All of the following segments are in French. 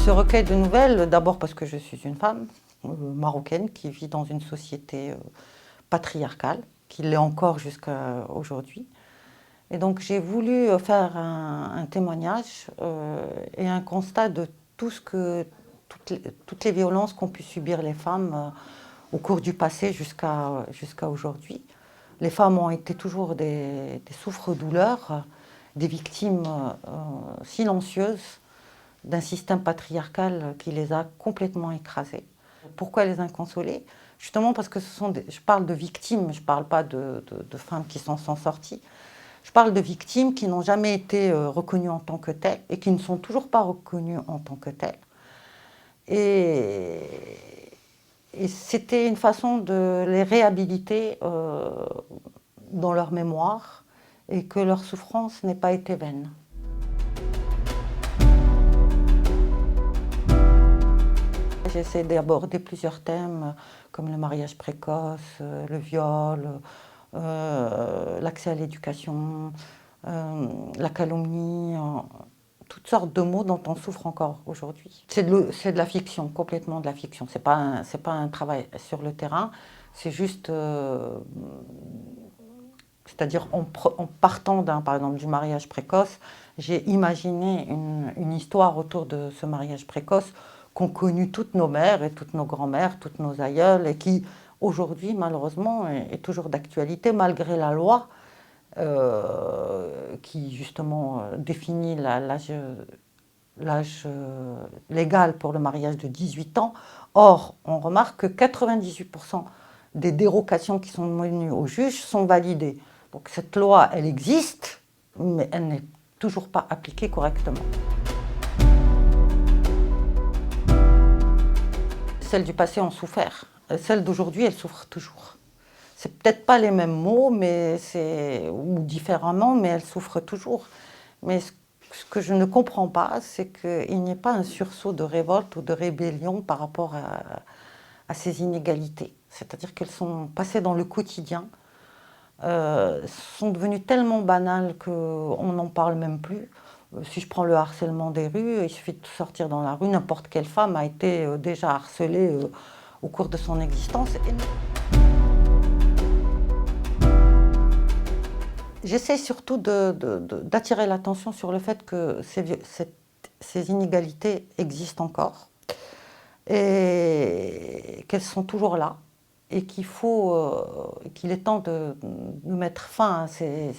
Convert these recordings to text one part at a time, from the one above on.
Ce recueil de nouvelles, d'abord parce que je suis une femme marocaine qui vit dans une société patriarcale, qui l'est encore jusqu'à aujourd'hui. Et donc j'ai voulu faire un témoignage et un constat de toutes les violences qu'ont pu subir les femmes au cours du passé jusqu'à aujourd'hui. Les femmes ont été toujours des souffres-douleurs, des victimes silencieuses d'un système patriarcal qui les a complètement écrasées. Pourquoi les inconsolées? Justement parce que je parle de victimes, je ne parle pas de femmes qui s'en sont sorties. Je parle de victimes qui n'ont jamais été reconnues en tant que telles et qui ne sont toujours pas reconnues en tant que telles. Et c'était une façon de les réhabiliter dans leur mémoire et que leur souffrance n'ait pas été vaine. J'essaie d'aborder plusieurs thèmes comme le mariage précoce, le viol, l'accès à l'éducation, la calomnie, toutes sortes de mots dont on souffre encore aujourd'hui. C'est de la fiction, complètement de la fiction. C'est pas un travail sur le terrain, c'est juste, c'est-à-dire en partant par exemple du mariage précoce, j'ai imaginé une histoire autour de ce mariage précoce qu'ont connu toutes nos mères et toutes nos grand-mères, toutes nos aïeules, et qui aujourd'hui malheureusement est toujours d'actualité malgré la loi qui justement définit l'âge légal pour le mariage de 18 ans. Or, on remarque que 98% des dérogations qui sont menées au juge sont validées. Donc cette loi, elle existe, mais elle n'est toujours pas appliquée correctement. Celles du passé ont souffert. Celles d'aujourd'hui, elles souffrent toujours. C'est peut-être pas les mêmes mots, ou différemment, mais elles souffrent toujours. Mais ce que je ne comprends pas, c'est qu'il n'y ait pas un sursaut de révolte ou de rébellion par rapport à ces inégalités. C'est-à-dire qu'elles sont passées dans le quotidien, sont devenues tellement banales qu'on n'en parle même plus. Si je prends le harcèlement des rues, il suffit de sortir dans la rue, n'importe quelle femme a été déjà harcelée au cours de son existence. J'essaie surtout d'attirer l'attention sur le fait que ces inégalités existent encore et qu'elles sont toujours là et qu'il est temps de mettre fin à ces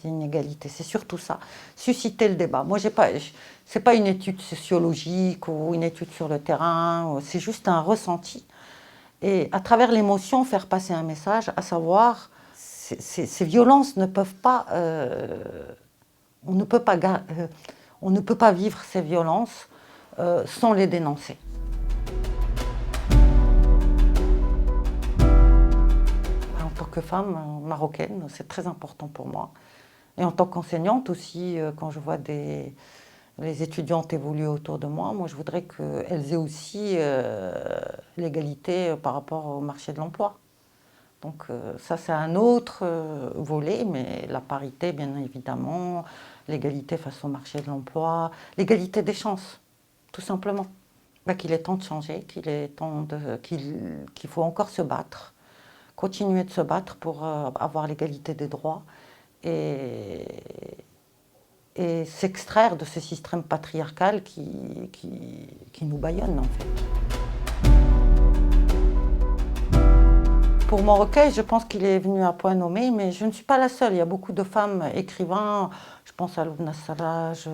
inégalités. C'est surtout ça, susciter le débat. Moi, c'est pas une étude sociologique ou une étude sur le terrain, c'est juste un ressenti. Et à travers l'émotion, faire passer un message, à savoir, ces violences ne peuvent pas, on ne peut pas vivre ces violences sans les dénoncer. En tant que femme marocaine, c'est très important pour moi. Et en tant qu'enseignante aussi, quand je vois les étudiantes évoluer autour de moi, je voudrais qu'elles aient aussi l'égalité par rapport au marché de l'emploi. Donc ça, c'est un autre volet, mais la parité, bien évidemment, l'égalité face au marché de l'emploi, l'égalité des chances, tout simplement. Qu'il est temps de changer, qu'il faut encore se battre, continuer de se battre pour avoir l'égalité des droits et s'extraire de ce système patriarcal qui nous bâillonne en fait. Pour mon recueil, je pense qu'il est venu à point nommé, mais je ne suis pas la seule. Il y a beaucoup de femmes écrivains, je pense à Loubna Sarraj,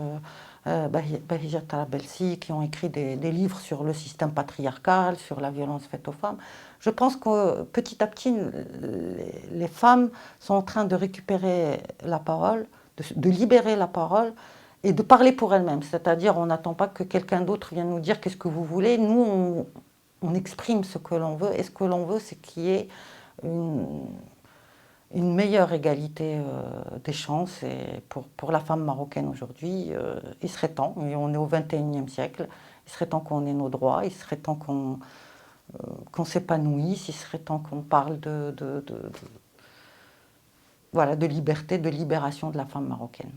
Bahija Tarabelsi, qui ont écrit des livres sur le système patriarcal, sur la violence faite aux femmes. Je pense que petit à petit, les femmes sont en train de récupérer la parole, de libérer la parole et de parler pour elles-mêmes. C'est-à-dire, on n'attend pas que quelqu'un d'autre vienne nous dire qu'est-ce que vous voulez. Nous, on exprime ce que l'on veut, et ce que l'on veut, c'est qu'il y ait une meilleure égalité des chances. Et pour la femme marocaine aujourd'hui, il serait temps, et on est au XXIe siècle, il serait temps qu'on ait nos droits, il serait temps qu'on s'épanouisse, il serait temps qu'on parle de liberté, de libération de la femme marocaine.